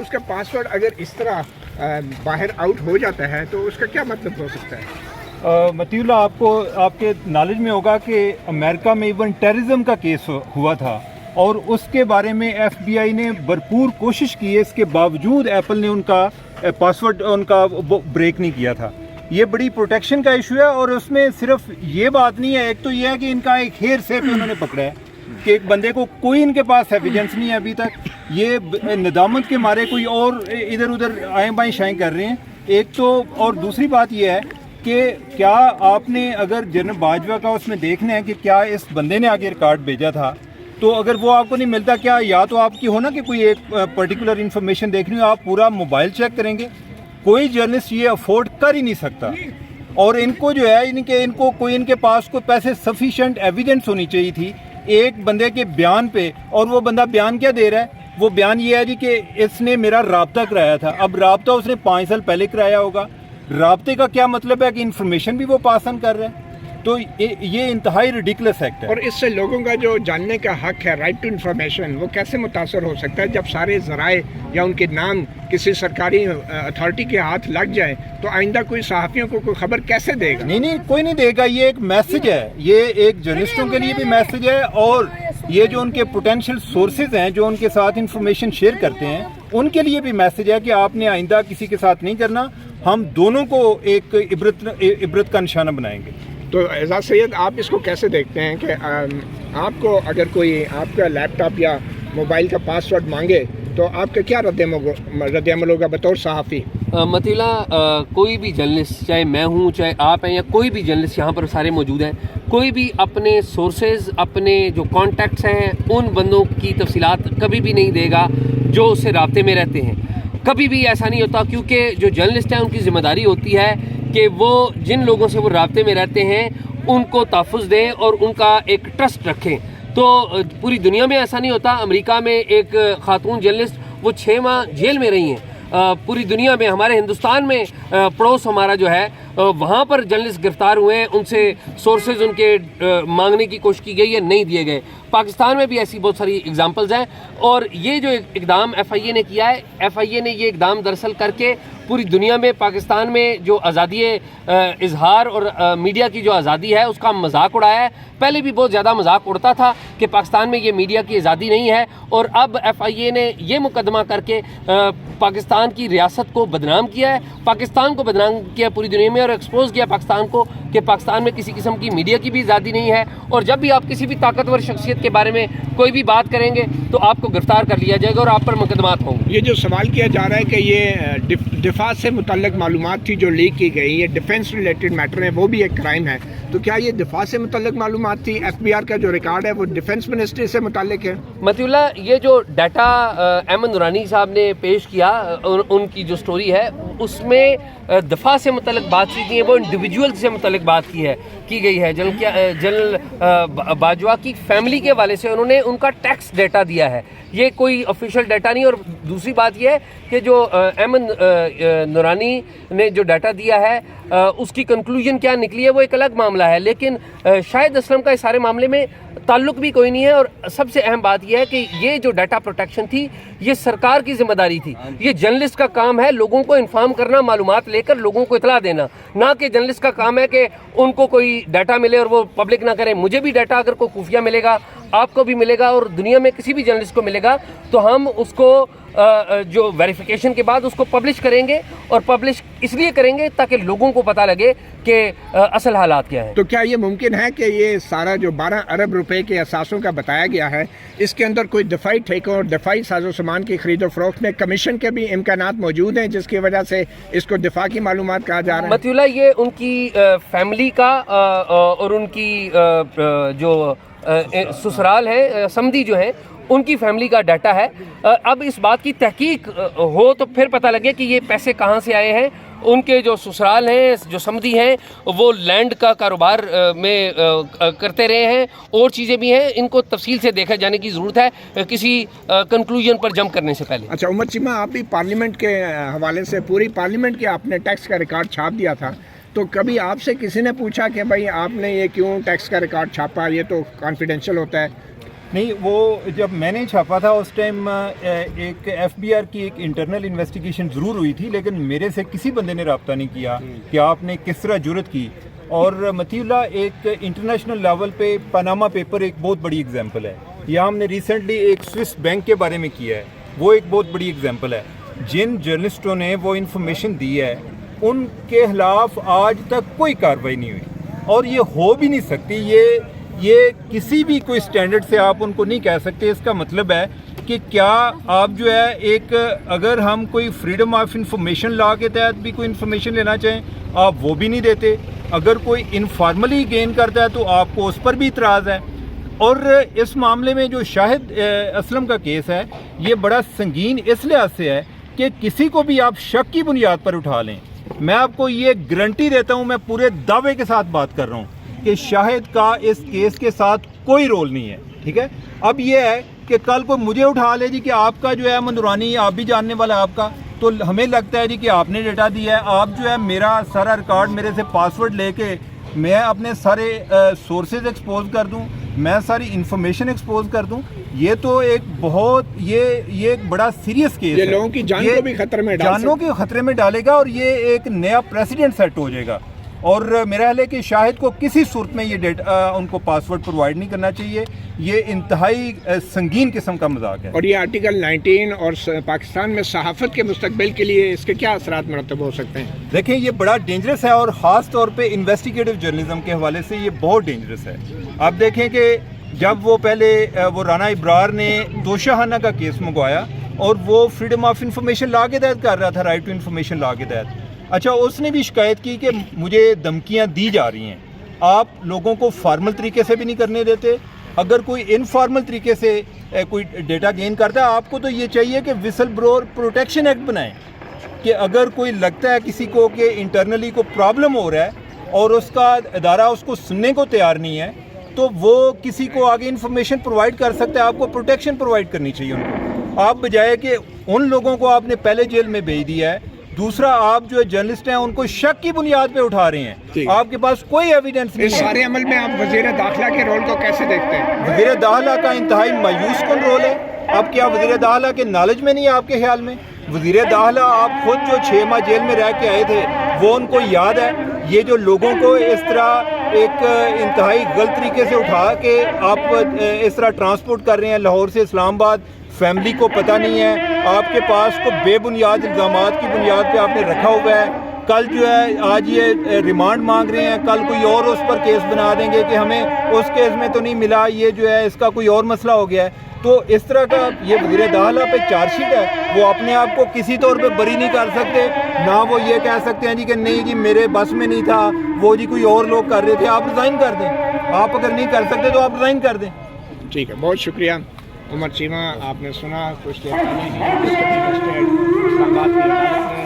اس کا پاسورڈ اگر اس طرح باہر آؤٹ ہو جاتا ہے تو اس کا کیا مطلب ہو سکتا ہے؟ مطیع اللہ، آپ کے نالج میں ہوگا کہ امریکہ میں ایون ٹیررزم کا کیس ہوا تھا اور اس کے بارے میں ایف بی آئی نے بھرپور کوشش کی ہے، اس کے باوجود ایپل نے ان کا پاسورڈ ان کا بریک نہیں کیا تھا۔ یہ بڑی پروٹیکشن کا ایشو ہے، اور اس میں صرف یہ بات نہیں ہے، ایک تو یہ ہے کہ ان کا ایک ہیئر سے انہوں نے پکڑا ہے کہ ایک بندے کو کوئی ان کے پاس ایویڈنس نہیں ہے ابھی تک، یہ ندامت کے مارے کوئی اور ادھر ادھر آئیں بائیں شائیں کر رہے ہیں ایک تو، اور دوسری بات یہ ہے کہ کیا آپ نے اگر جنرل باجوہ کا اس میں دیکھنا ہے کہ کیا اس بندے نے آگے ریکارڈ بھیجا تھا، تو اگر وہ آپ کو نہیں ملتا، کیا یا تو آپ کی ہونا کہ کوئی ایک پرٹیکولر انفارمیشن دیکھنی ہو، آپ پورا موبائل چیک کریں گے؟ کوئی جرنلسٹ یہ افورڈ کر ہی نہیں سکتا، اور ان کو جو ہے ان کو کوئی ان کے پاس کوئی پیسے سفیشینٹ ایویڈنس ہونی چاہیے تھی ایک بندے کے بیان پہ، اور وہ بندہ بیان کیا دے رہا ہے؟ وہ بیان یہ ہے جی کہ اس نے میرا رابطہ کرایا تھا۔ اب رابطہ اس نے 5 سال پہلے کرایا ہوگا، رابطے کا کیا مطلب ہے کہ انفارمیشن بھی وہ پاس آن کر رہا ہے؟ تو یہ انتہائی ریڈیکولس ایکٹ ہے۔ اور اس سے لوگوں کا جو جاننے کا حق ہے، رائٹ ٹو انفارمیشن، وہ کیسے متاثر ہو سکتا ہے جب سارے ذرائع یا ان کے نام کسی سرکاری اتھارٹی کے ہاتھ لگ جائے تو آئندہ کوئی صحافیوں کو کوئی خبر کیسے دے گا؟ نہیں، کوئی نہیں دے گا۔ یہ ایک میسج ہے، یہ ایک جرنلسٹوں کے لیے بھی میسج ہے، اور یہ جو ان کے پوٹینشیل سورسز ہیں جو ان کے ساتھ انفارمیشن شیئر کرتے ہیں ان کے لیے بھی میسج ہے کہ آپ نے آئندہ کسی کے ساتھ نہیں کرنا، ہم دونوں کو ایک عبرت کا نشانہ بنائیں گے۔ تو اعزاز سید، آپ اس کو کیسے دیکھتے ہیں کہ آپ کو اگر کوئی آپ کا لیپ ٹاپ یا موبائل کا پاسورڈ مانگے تو آپ کا کیا رد عمل ہوگا بطور صحافی؟ مطیع اللہ، کوئی بھی جرنلسٹ، چاہے میں ہوں چاہے آپ ہیں یا کوئی بھی جرنلسٹ یہاں پر سارے موجود ہیں، کوئی بھی اپنے سورسز، اپنے جو کانٹیکٹس ہیں ان بندوں کی تفصیلات کبھی بھی نہیں دے گا جو اس سے رابطے میں رہتے ہیں۔ کبھی بھی ایسا نہیں ہوتا، کیونکہ جو جرنلسٹ ہیں ان کی ذمہ داری ہوتی ہے کہ وہ جن لوگوں سے وہ رابطے میں رہتے ہیں ان کو تحفظ دیں اور ان کا ایک ٹرسٹ رکھیں۔ تو پوری دنیا میں ایسا نہیں ہوتا۔ امریکہ میں ایک خاتون جرنلسٹ وہ 6 ماہ جیل میں رہی ہیں۔ پوری دنیا میں، ہمارے ہندوستان میں پڑوس ہمارا جو ہے وہاں پر جرنلسٹ گرفتار ہوئے ہیں، ان سے سورسز ان کے مانگنے کی کوشش کی گئی ہے، نہیں دیے گئے۔ پاکستان میں بھی ایسی بہت ساری اگزامپلز ہیں، اور یہ جو اقدام ایف آئی اے نے کیا ہے، ایف آئی اے نے یہ اقدام دراصل کر کے پوری دنیا میں پاکستان میں جو آزادی اظہار اور میڈیا کی جو آزادی ہے اس کا مذاق اڑایا ہے۔ پہلے بھی بہت زیادہ مذاق اڑتا تھا کہ پاکستان میں یہ میڈیا کی آزادی نہیں ہے، اور اب ایف آئی اے نے یہ مقدمہ کر کے پاکستان کی ریاست کو بدنام کیا ہے، پاکستان کو بدنام کیا پوری دنیا میں، اور ایکسپوز کیا پاکستان کو کہ پاکستان میں کسی قسم کی میڈیا کی بھی آزادی نہیں ہے، اور جب بھی آپ کسی بھی طاقتور شخصیت کے بارے میں کوئی بھی بات کریں گے تو آپ کو گرفتار کر لیا جائے گا اور آپ پر مقدمات ہوں گے۔ یہ جو سوال کیا جا رہا ہے کہ یہ دفاع سے متعلق معلومات تھی جو لیک کی گئی، یہ ڈیفنس ریلیٹڈ میٹر ہے، وہ بھی ایک کرائم ہے، تو کیا یہ دفاع سے متعلق معلومات تھی؟ ایف بی آر کا جو ریکارڈ ہے وہ ڈیفنس منسٹری سے متعلق ہے؟ مطیع اللہ، یہ جو ڈیٹا احمد نورانی صاحب نے پیش کیا، ان کی جو سٹوری ہے اس میں دفاع سے متعلق بات چیت نہیں ہے، وہ انڈیویجول سے متعلق بات کی گئی ہے۔ جنرل باجوہ کی فیملی کے والے سے انہوں نے ان کا ٹیکس ڈیٹا دیا ہے، یہ کوئی آفیشیل ڈیٹا نہیں۔ اور دوسری بات یہ ہے کہ جو احمد نورانی نے جو ڈیٹا دیا ہے اس کی کنکلوژن کیا نکلی ہے وہ ایک الگ معاملہ ہے، لیکن شاہد اسلم کا اس سارے معاملے میں تعلق بھی کوئی نہیں ہے۔ اور سب سے اہم بات یہ ہے کہ یہ جو ڈیٹا پروٹیکشن تھی یہ سرکار کی ذمہ داری تھی، یہ جرنلسٹ کا کام ہے لوگوں کو انفارم کرنا، معلومات لے کر لوگوں کو اطلاع دینا، نہ کہ جرنلسٹ کا کام ہے کہ ان کو کوئی ڈیٹا ملے اور وہ پبلک نہ کریں۔ مجھے بھی ڈیٹا اگر کوئی خفیہ ملے گا، آپ کو بھی ملے گا، اور دنیا میں کسی بھی جرنلسٹ کو ملے گا، تو ہم اس کو جو ویریفیکیشن کے بعد اس کو پبلش کریں گے، اور پبلش اس لیے کریں گے تاکہ لوگوں کو پتہ لگے کہ اصل حالات کیا ہیں۔ تو کیا یہ ممکن ہے کہ یہ سارا جو 12 ارب روپے کے اثاثوں کا بتایا گیا ہے اس کے اندر کوئی دفاعی ٹھیکوں اور دفاعی ساز و سامان کی خرید و فروخت میں کمیشن کے بھی امکانات موجود ہیں، جس کی وجہ سے اس کو دفاع کی معلومات کہا جا رہا ہے؟ مطیع اللہ، یہ ان کی فیملی کا اور ان کی جو سسرال ہے، سمدھی جو ہیں، ان کی فیملی کا ڈیٹا ہے۔ اب اس بات کی تحقیق ہو تو پھر پتہ لگے کہ یہ پیسے کہاں سے آئے ہیں۔ ان کے جو سسرال ہیں، جو سمدھی ہیں، وہ لینڈ کا کاروبار میں کرتے رہے ہیں، اور چیزیں بھی ہیں، ان کو تفصیل سے دیکھا جانے کی ضرورت ہے کسی کنکلوژن پر جمپ کرنے سے پہلے۔ اچھا عمر چیمہ، آپ بھی پارلیمنٹ کے حوالے سے پوری پارلیمنٹ کے آپ نے ٹیکس کا ریکارڈ چھاپ دیا تھا، تو کبھی آپ سے کسی نے پوچھا کہ بھائی آپ نے یہ کیوں ٹیکس کا ریکارڈ چھاپا، یہ تو کانفیڈینشیل ہوتا ہے؟ نہیں وہ جب میں نے چھاپا تھا اس ٹائم ایک ایف بی آر کی ایک انٹرنل انویسٹیگیشن ضرور ہوئی تھی، لیکن میرے سے کسی بندے نے رابطہ نہیں کیا کہ آپ نے کس طرح جرت کی. اور متی اللہ ایک انٹرنیشنل لیول پہ پاناما پیپر ایک بہت بڑی اگزامپل ہے. یا ہم نے ریسنٹلی ایک سوئس بینک کے بارے میں کیا ہے، وہ ایک بہت بڑی اگزامپل ہے. جن جرنلسٹوں نے وہ انفارمیشن دی ہے ان کے خلاف آج تک کوئی کارروائی نہیں ہوئی، اور یہ ہو بھی نہیں سکتی. یہ کسی بھی کوئی سٹینڈرڈ سے آپ ان کو نہیں کہہ سکتے. اس کا مطلب ہے کہ کیا آپ جو ہے ایک اگر ہم کوئی فریڈم آف انفارمیشن لا کے تحت بھی کوئی انفارمیشن لینا چاہیں آپ وہ بھی نہیں دیتے. اگر کوئی انفارملی گین کرتا ہے تو آپ کو اس پر بھی اعتراض ہے. اور اس معاملے میں جو شاہد اسلم کا کیس ہے یہ بڑا سنگین اس لحاظ سے ہے کہ کسی کو بھی آپ شک کی بنیاد پر اٹھا لیں. میں آپ کو یہ گارنٹی دیتا ہوں، میں پورے دعوے کے ساتھ بات کر رہا ہوں کہ شاہد کا اس کیس کے ساتھ کوئی رول نہیں ہے. ٹھیک ہے، اب یہ ہے کہ کل کو مجھے اٹھا لے جی کہ آپ کا جو ہے مندورانی آپ بھی جاننے والا ہے آپ کا، تو ہمیں لگتا ہے جی کہ آپ نے ڈیٹا دیا ہے. آپ جو ہے میرا سارا ریکارڈ میرے سے پاسورڈ لے کے میں اپنے سارے سورسز ایکسپوز کر دوں، میں ساری انفارمیشن ایکسپوز کر دوں. یہ تو ایک بہت یہ ایک بڑا سیریس کیس ہے. یہ لوگوں کی جان کو بھی خطرے میں جانوں کے خطرے میں ڈالے گا، اور یہ ایک نیا پریسیڈنٹ سیٹ ہو جائے گا. اور میرا خیال ہے کہ شاہد کو کسی صورت میں یہ ڈیٹا ان کو پاسورڈ پرووائڈ نہیں کرنا چاہیے. یہ انتہائی سنگین قسم کا مذاق ہے. اور یہ آرٹیکل 19 اور پاکستان میں صحافت کے مستقبل کے لیے اس کے کیا اثرات مرتب ہو سکتے ہیں؟ دیکھیں یہ بڑا ڈینجرس ہے، اور خاص طور پہ انویسٹیگیٹو جرنلزم کے حوالے سے یہ بہت ڈینجرس ہے. آپ دیکھیں کہ جب وہ پہلے وہ رانا ابرار نے توشاہانہ کا کیس منگوایا اور وہ فریڈم آف انفارمیشن لا کے تحت کر رہا تھا، رائٹ ٹو انفارمیشن لا کے تحت. اچھا، اس نے بھی شکایت کی کہ مجھے دھمکیاں دی جا رہی ہیں. آپ لوگوں کو فارمل طریقے سے بھی نہیں کرنے دیتے. اگر کوئی انفارمل طریقے سے کوئی ڈیٹا گین کرتا ہے آپ کو تو یہ چاہیے کہ وسل بلوور پروٹیکشن ایکٹ بنائیں کہ اگر کوئی لگتا ہے کسی کو کہ انٹرنلی کو پرابلم ہو رہا ہے اور اس کا ادارہ اس کو سننے کو تیار نہیں ہے تو وہ کسی کو آگے انفارمیشن پرووائڈ کر سکتا ہے. آپ کو پروٹیکشن پرووائڈ کرنی چاہیے ان کو. آپ بجائے کہ ان لوگوں کو آپ نے پہلے جیل میں بھیج دیا ہے، دوسرا آپ جو جرنلسٹ ہیں ان کو شک کی بنیاد پہ اٹھا رہے ہیں. آپ کے پاس کوئی ایویڈنس نہیں اس ہے. سارے عمل میں آپ وزیر داخلہ کے رول کو کیسے دیکھتے ہیں؟ وزیر داخلہ کا انتہائی مایوس کن رول ہے. اب کیا وزیر داخلہ کے نالج میں نہیں ہے آپ کے خیال میں؟ وزیر داخلہ آپ خود جو 6 ماہ جیل میں رہ کے آئے تھے وہ ان کو یاد ہے. یہ جو لوگوں کو اس طرح ایک انتہائی غلط طریقے سے اٹھا کے آپ اس طرح ٹرانسپورٹ کر رہے ہیں لاہور سے اسلام آباد، فیملی کو پتہ نہیں ہے، آپ کے پاس کو بے بنیاد الزامات کی بنیاد پہ آپ نے رکھا ہوا ہے. کل جو ہے آج یہ ریمانڈ مانگ رہے ہیں، کل کوئی اور اس پر کیس بنا دیں گے کہ ہمیں اس کیس میں تو نہیں ملا، یہ جو ہے اس کا کوئی اور مسئلہ ہو گیا ہے. تو اس طرح کا یہ وزیر داخلہ پہ چارج شیٹ ہے، وہ اپنے آپ کو کسی طور پہ بری نہیں کر سکتے. نہ وہ یہ کہہ سکتے ہیں جی کہ نہیں جی میرے بس میں نہیں تھا، وہ جی کوئی اور لوگ کر رہے تھے. آپ ریزائن کر دیں. آپ اگر نہیں کر سکتے تو آپ ریزائن کر دیں. ٹھیک ہے، بہت شکریہ عمر چیمہ. آپ نے سنا کچھ دیر پہلے ہی اسلام آباد کی عدالت نے